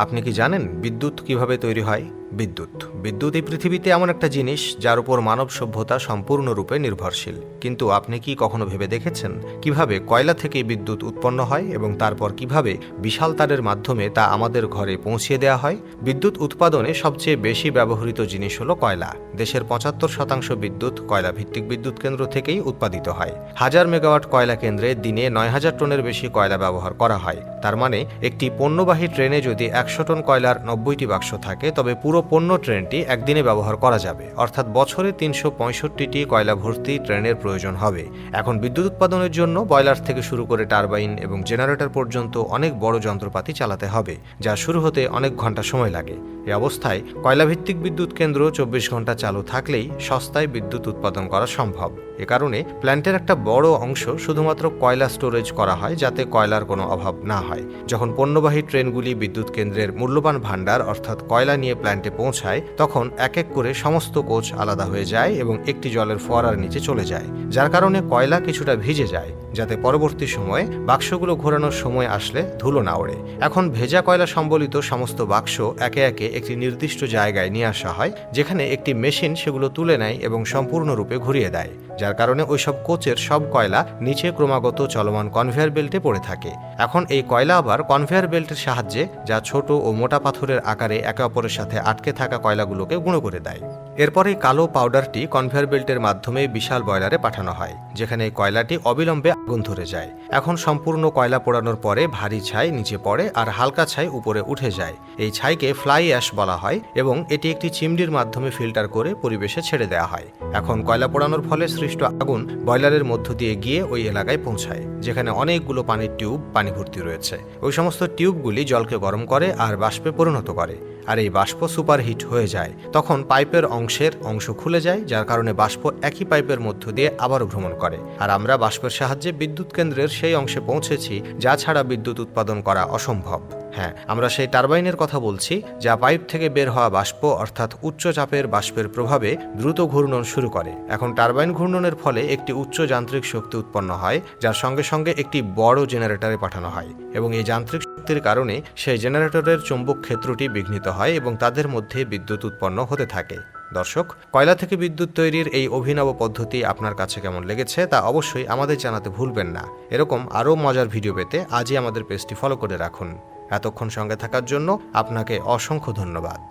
আপনি কি জানেন বিদ্যুৎ কিভাবে তৈরি হয়? বিদ্যুৎ এই পৃথিবীতে এমন একটা জিনিস যার উপর মানব সভ্যতা সম্পূর্ণরূপে নির্ভরশীল। কিন্তু আপনি কি কখনো ভেবে দেখেছেন কিভাবে কয়লা থেকে বিদ্যুৎ উৎপন্ন হয় এবং তারপর কিভাবে বিশাল তারের মাধ্যমে তা আমাদের ঘরে পৌঁছিয়ে দেওয়া হয়? বিদ্যুৎ উৎপাদনে সবচেয়ে বেশি ব্যবহৃত জিনিস হলো কয়লা। দেশের ৭৫% বিদ্যুৎ কয়লা ভিত্তিক বিদ্যুৎ কেন্দ্র থেকেই উৎপাদিত হয়। ১,০০০ মেগাওয়াট কয়লা কেন্দ্রে দিনে ৯,০০০ টনের বেশি কয়লা ব্যবহার করা হয়। তার মানে একটি পণ্যবাহী ট্রেনে যদি ১০০ টন কয়লার ৯০টি বাক্স থাকে, তবে পুরো পণ্য ট্রেনটি একদিনে ব্যবহার করা যাবে, অর্থাৎ বছরে ৩৬৫টি কয়লা ভর্তি ট্রেনের প্রয়োজন হবে। এখন বিদ্যুৎ উৎপাদনের জন্য বয়লার থেকে শুরু করে টারবাইন এবং জেনারেটর পর্যন্ত অনেক বড় যন্ত্রপাতি চালাতে হবে, যা শুরু হতে অনেক ঘন্টা সময় লাগে। এ অবস্থায় কয়লাভিত্তিক বিদ্যুৎ কেন্দ্র ২৪ ঘন্টা চালু থাকলেই সস্তায় বিদ্যুৎ উৎপাদন করা সম্ভব। এ কারণে প্ল্যান্টের একটা বড় অংশ শুধুমাত্র কয়লা স্টোরেজ করা হয়, যাতে কয়লার কোনো অভাব না হয়। যখন পণ্যবাহী ট্রেনগুলি বিদ্যুৎ কেন্দ্রের মূল্যবান ভাণ্ডার অর্থাৎ কয়লা নিয়ে প্ল্যান্টে পৌঁছায়, তখন এক এক করে সমস্ত কোচ আলাদা হয়ে যায় এবং একটি জলের ফোয়ারার নিচে চলে যায়, যার কারণে কয়লা কিছুটা ভিজে যায়, যাতে পরবর্তী সময়ে বাক্সগুলো ঘোরানোর সময় আসলে ধুলো না ওড়ে। এখন ভেজা কয়লা সম্বলিত সমস্ত বাক্স একে একে একটি নির্দিষ্ট জায়গায় নিয়ে আসা হয়, যেখানে একটি মেশিন সেগুলো তুলে নেয় এবং সম্পূর্ণরূপে ঘুরিয়ে দেয়, যার কারণে ওইসব কোচের সব কয়লা নিচে ক্রমাগত চলমান কনভেয়ার বেল্টে পড়ে থাকে। এখন এই কয়লা আবার কনভেয়ার বেল্টের সাহায্যে, যা ছোট ও মোটা পাথরের আকারে, একে অপরের সাথে আটকে থাকা কয়লাগুলোকে গুঁড়ো করে দেয়। এরপরে কালো পাউডারটি কনভেয়ার বেল্টের মাধ্যমে বিশাল বয়লারে পাঠানো হয়, যেখানে এই কয়লাটি অবিলম্বে আগুন ধরে যায়। এখন সম্পূর্ণ কয়লা পোড়ানোর পরে ভারী ছাই নিচে পড়ে আর হালকা ছাই উপরে উঠে যায়। এই ছাইকে ফ্লাই অ্যাশ বলা হয় এবং এটি একটি চিমনির মাধ্যমে ফিল্টার করে পরিবেশে ছেড়ে দেওয়া হয়। এখন কয়লা পোড়ানোর ফলে সৃষ্ট আগুন বয়লারের মধ্য দিয়ে গিয়ে ওই এলাকায় পৌঁছায়, যেখানে অনেকগুলো পানির টিউব পানি ভর্তি রয়েছে। ওই সমস্ত টিউবগুলি জলকে গরম করে আর বাষ্পে পরিণত করে, আর এই বাষ্প সুপারহিট হয়ে যায়। তখন পাইপের অংশ খুলে যায়, যার কারণে বাষ্প একই পাইপের মধ্য দিয়ে আবারও ভ্রমণ করে, আর আমরা বাষ্পের সাহায্যে বিদ্যুৎ কেন্দ্রের সেই অংশে পৌঁছেছি যা ছাড়া বিদ্যুৎ উৎপাদন করা অসম্ভব। হ্যাঁ, আমরা সেই টারবাইনের কথা বলছি, যা পাইপ থেকে বের হওয়া বাষ্প অর্থাৎ উচ্চ চাপের বাষ্পের প্রভাবে দ্রুত ঘূর্ণন শুরু করে। এখন টারবাইন ঘূর্ণনের ফলে একটি উচ্চ যান্ত্রিক শক্তি উৎপন্ন হয়, যার সঙ্গে সঙ্গে একটি বড় জেনারেটরে পাঠানো হয়, এবং এই যান্ত্রিক শক্তির কারণে সেই জেনারেটরের চৌম্বক ক্ষেত্রটি বিঘ্নিত হয় এবং তাদের মধ্যে বিদ্যুৎ উৎপন্ন হতে থাকে। দর্শক, কয়লা থেকে বিদ্যুৎ তৈরির এই অভিনব পদ্ধতি আপনার কাছে কেমন লেগেছে তা অবশ্যই আমাদের জানাতে ভুলবেন না। এরকম আরও মজার ভিডিও পেতে আজই আমাদের পেজটি ফলো করে রাখুন। এতক্ষণ সঙ্গে থাকার জন্য আপনাকে অসংখ্য ধন্যবাদ।